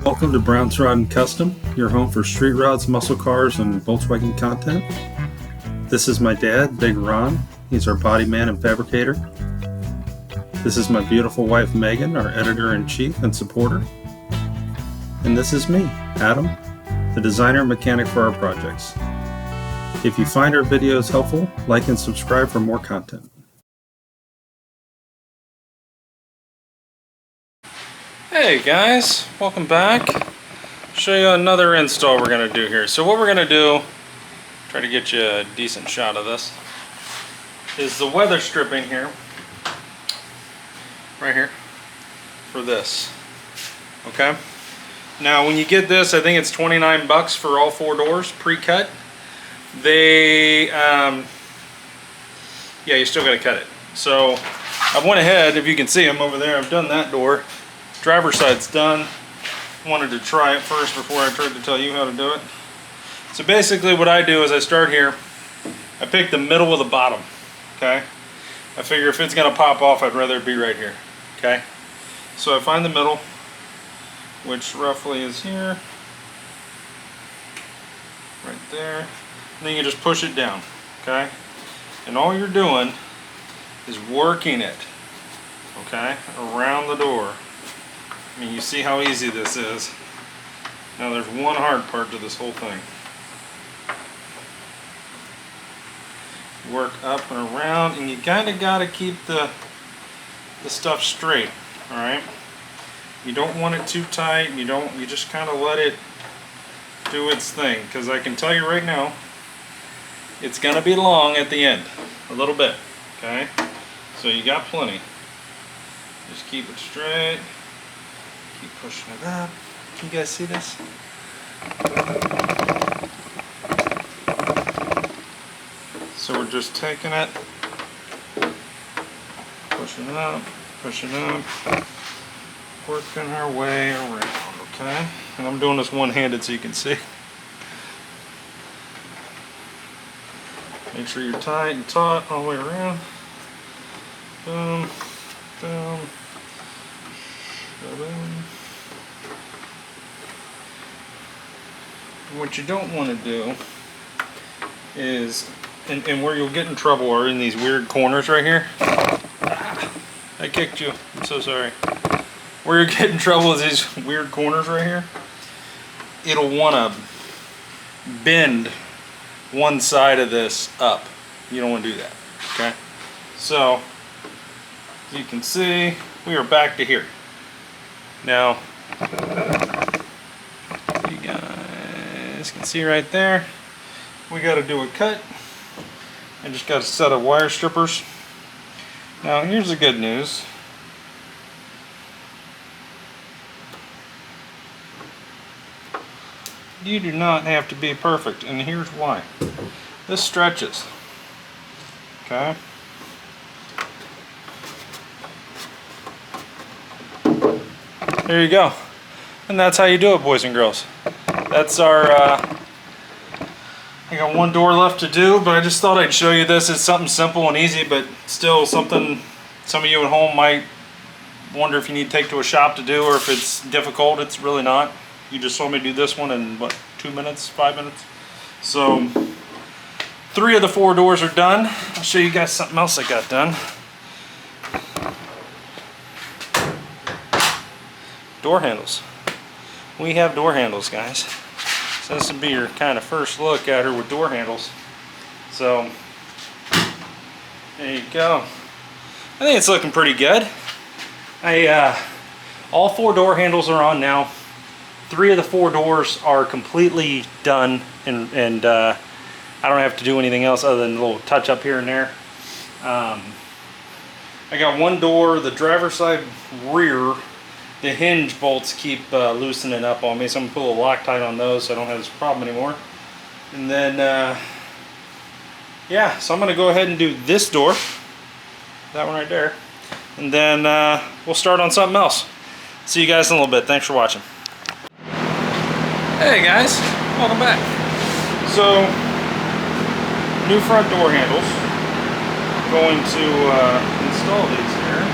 Welcome to Brown's Rod and Custom, your home for street rods, muscle cars, and Volkswagen content. This is my dad, Big Ron. He's our body man and fabricator. This is my beautiful wife, Megan, our editor-in-chief and supporter. And this is me, Adam, the designer and mechanic for our projects. If you find our videos helpful, like and subscribe for more content. Hey guys, welcome back. Show you another install we're going to do here. So what we're going to do, try to get you a decent shot of this, is the weather stripping here, right here, for this. Okay? Now when you get this, I think it's 29 bucks for all 4 doors, pre-cut. They, yeah, you still got to cut it. So I went ahead, if you can see them over there, I've done that door. Driver's side's done. Wanted to try it first before I tried to tell you how to do it. So basically what I do is I start here. I pick the middle of the bottom. Okay? I figure if it's going to pop off, I'd rather it be right here. Okay? So I find the middle, which roughly is here. Right there. And then you just push it down. Okay? And all you're doing is working it. Okay? Around the door. I mean, you see how easy this is. Now there's one hard part to this whole thing. Work up and around, and you kind of got to keep the stuff straight. All right. You don't want it too tight. You just kind of let it do its thing. Because I can tell you right now, it's gonna be long at the end, a little bit. Okay. So you got plenty. Just keep it straight. Keep pushing it up. Can you guys see this? So we're just taking it, pushing up, working our way around, okay? And I'm doing this one-handed so you can see. Make sure you're tight and taut all the way around. Boom, boom. What you don't want to do is, and where you'll get in trouble are in these weird corners right here. I kicked you, I'm so sorry. Where you get in trouble is these weird corners right here. It'll want to bend one side of this up. You don't want to do that, okay? So, as you can see, we are back to here. Now, you guys can see right there, we got to do a cut and just got a set of wire strippers. Now, here's the good news. You do not have to be perfect, and here's why. This stretches. Okay? There you go. And that's how you do it, boys and girls. That's our, I got one door left to do, but I just thought I'd show you this. It's something simple and easy, but still something some of you at home might wonder if you need to take to a shop to do, or if it's difficult. It's really not. You just saw me do this one in, what, 2 minutes, 5 minutes? So, 3 of the 4 doors are done. I'll show you guys something else I got done. Door handles. We have door handles, guys. So this would be your kind of first look at her with door handles. So there you go. I think it's looking pretty good. All 4 door handles are on now. 3 of the 4 doors are completely done, and I don't have to do anything else other than a little touch up here and there. I got one door, the driver's side rear. The hinge bolts keep loosening up on me, so I'm going to put a little Loctite on those so I don't have this problem anymore. And then, yeah, so I'm going to go ahead and do this door, that one right there, and then we'll start on something else. See you guys in a little bit. Thanks for watching. Hey guys, welcome back. So, new front door handles. Going to install these here.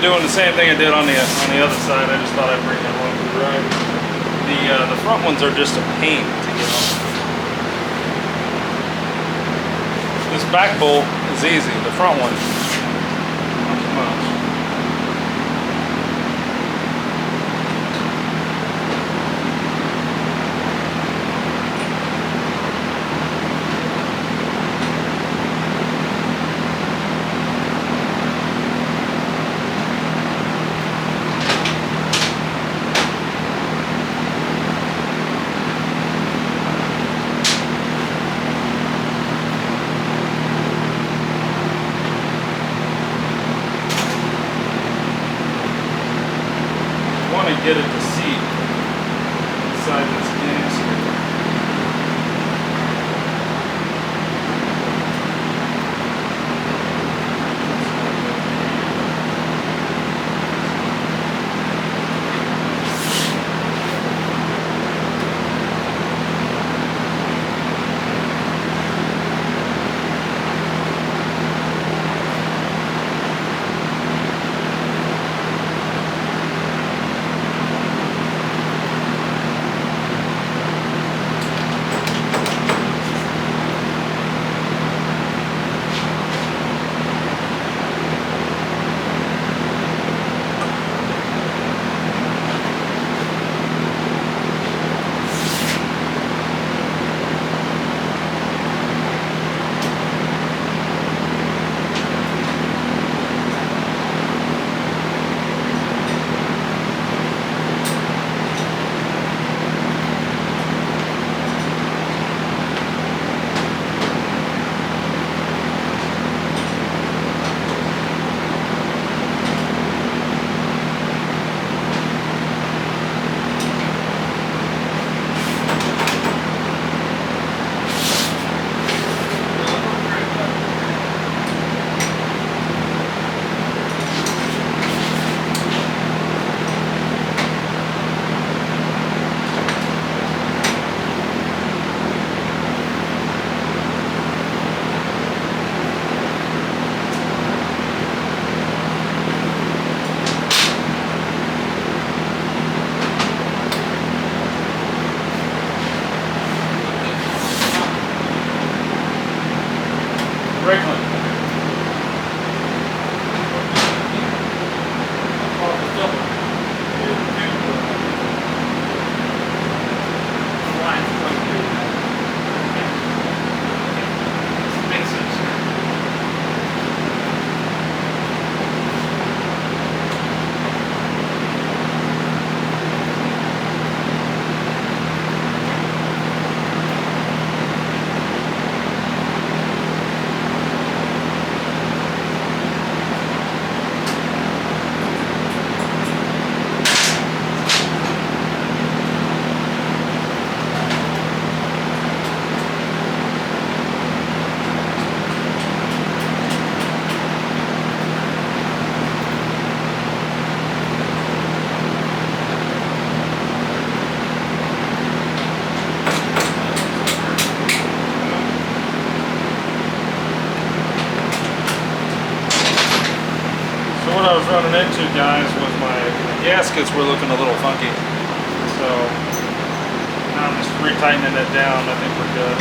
doing the same thing I did on the other side. I just thought I'd bring that along for the ride. The front ones are just a pain to get on. This back bolt is easy. The front one, not so much. Get it to seat inside this gasket. Running into, guys, was my gaskets were looking a little funky, so now I'm just retightening it down. I think we're good.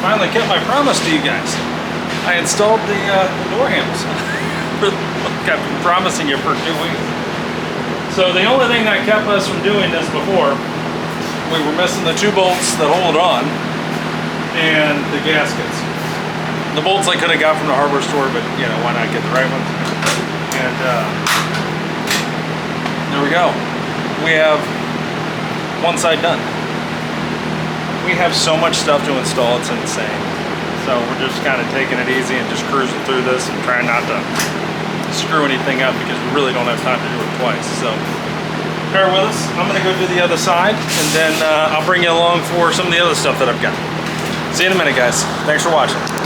Finally kept my promise to you guys. I installed the door handles. Like I've been promising you for 2 weeks. So the only thing that kept us from doing this before, we were missing the 2 bolts that hold it on and the gaskets. The bolts I could have got from the hardware store, but you know, why not get the right ones? And there we go. We have one side done. We have so much stuff to install, it's insane. So we're just kind of taking it easy and just cruising through this and trying not to screw anything up because we really don't have time to do it twice. So bear with us. I'm gonna go do the other side, and then I'll bring you along for some of the other stuff that I've got. See you in a minute, guys. Thanks for watching.